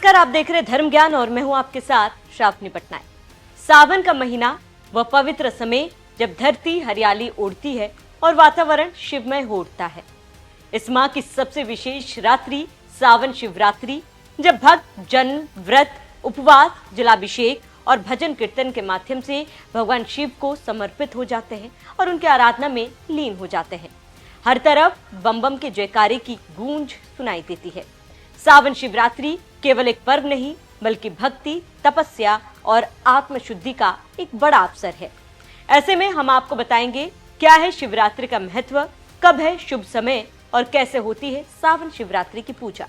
नमस्कार, आप देख रहे धर्म ज्ञान और मैं हूं आपके साथ श्रावणी पटनायक। सावन का महीना वह पवित्र समय जब धरती हरियाली ओढ़ती है और वातावरण शिवमय हो उठता है। इस माह की सबसे विशेष रात्रि सावन शिवरात्रि, जब भक्त जन व्रत, उपवास, जलाभिषेक और भजन कीर्तन के माध्यम से भगवान शिव को समर्पित हो जाते हैं और उनकी आराधना में लीन हो जाते हैं। हर तरफ बम बम के जयकारे की गूंज सुनाई देती है। सावन शिवरात्रि केवल एक पर्व नहीं, बल्कि भक्ति, तपस्या और आत्मशुद्धि का एक बड़ा अवसर है। ऐसे में हम आपको बताएंगे क्या है शिवरात्रि का महत्व, कब है शुभ समय और कैसे होती है सावन शिवरात्रि की पूजा।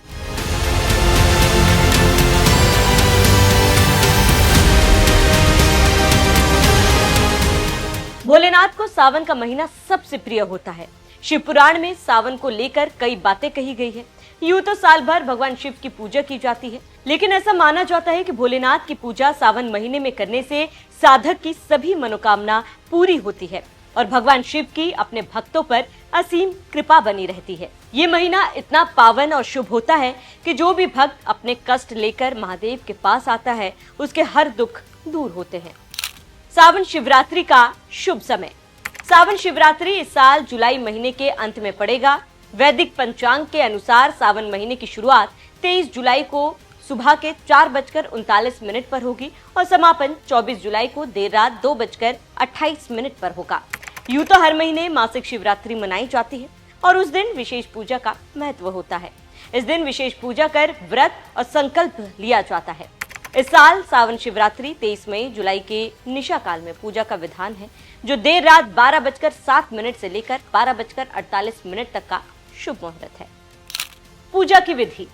भोलेनाथ को सावन का महीना सबसे प्रिय होता है। शिव पुराण में सावन को लेकर कई बातें कही गई है। यूं तो साल भर भगवान शिव की पूजा की जाती है, लेकिन ऐसा माना जाता है कि भोलेनाथ की पूजा सावन महीने में करने से साधक की सभी मनोकामना पूरी होती है और भगवान शिव की अपने भक्तों पर असीम कृपा बनी रहती है। ये महीना इतना पावन और शुभ होता है कि जो भी भक्त अपने कष्ट लेकर महादेव के पास आता है, उसके हर दुख दूर होते हैं। सावन शिवरात्रि का शुभ समय। सावन शिवरात्रि इस साल जुलाई महीने के अंत में पड़ेगा। वैदिक पंचांग के अनुसार सावन महीने की शुरुआत 23 जुलाई को सुबह के 4:39 पर होगी और समापन 24 जुलाई को देर रात 2:28 पर होगा। यूं तो हर महीने मासिक शिवरात्रि मनाई जाती है और उस दिन विशेष पूजा का महत्व होता है। इस दिन विशेष पूजा कर व्रत और संकल्प लिया जाता है। इस साल सावन शिवरात्रि 23 मई जुलाई के निशा काल में पूजा का विधान है, जो देर रात 12:07 से लेकर 12:48 तक का शुभ मुहूर्त है। पूजा की विधि।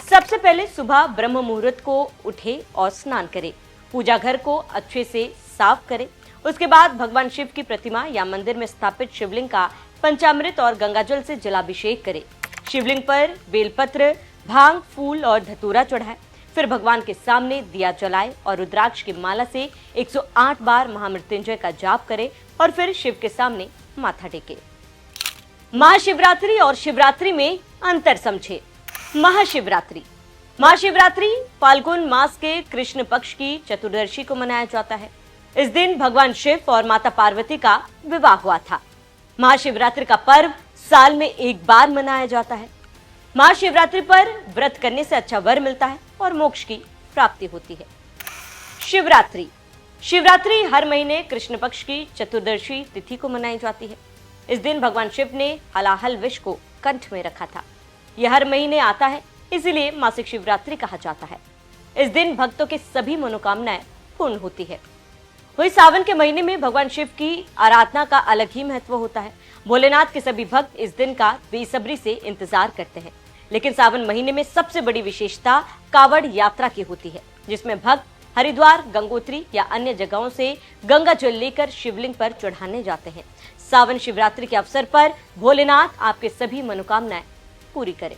सबसे पहले सुबह ब्रह्म मुहूर्त को उठे और स्नान करें। पूजा घर को अच्छे से साफ करें। उसके बाद भगवान शिव की प्रतिमा या मंदिर में स्थापित शिवलिंग का पंचामृत और गंगाजल से जलाभिषेक करें। शिवलिंग पर बेलपत्र, भांग, फूल और धतूरा चढ़ाएं। फिर भगवान के सामने दिया जलाए और रुद्राक्ष की माला से 108 बार महामृत्युंजय का जाप करें और फिर शिव के सामने माथा टेके। महाशिवरात्रि और शिवरात्रि में अंतर समझे। महाशिवरात्रि। महाशिवरात्रि फाल्गुन मास के कृष्ण पक्ष की चतुर्दशी को मनाया जाता है। इस दिन भगवान शिव और माता पार्वती का विवाह हुआ था। महाशिवरात्रि का पर्व साल में एक बार मनाया जाता है। महाशिवरात्रि पर व्रत करने से अच्छा वर मिलता है और मोक्ष की प्राप्ति होती है। शिवरात्रि। शिवरात्रि हर महीने कृष्ण पक्ष की चतुर्दशी तिथि को मनाई जाती है। इस दिन भगवान शिव ने हलाहल विष को कंठ में रखा था। यह हर महीने आता है, इसीलिए मासिक शिवरात्रि कहा जाता है। इस दिन भक्तों की सभी मनोकामनाएं पूर्ण होती है। वही सावन के महीने में भगवान शिव की आराधना का अलग ही महत्व होता है। भोलेनाथ के सभी भक्त इस दिन का बेसब्री से इंतजार करते हैं। लेकिन सावन महीने में सबसे बड़ी विशेषता कावड़ यात्रा की होती है, जिसमें भक्त हरिद्वार, गंगोत्री या अन्य जगहों से गंगा जल लेकर शिवलिंग पर चढ़ाने जाते हैं। सावन शिवरात्रि के अवसर पर भोलेनाथ आपके सभी मनोकामनाएं पूरी करें।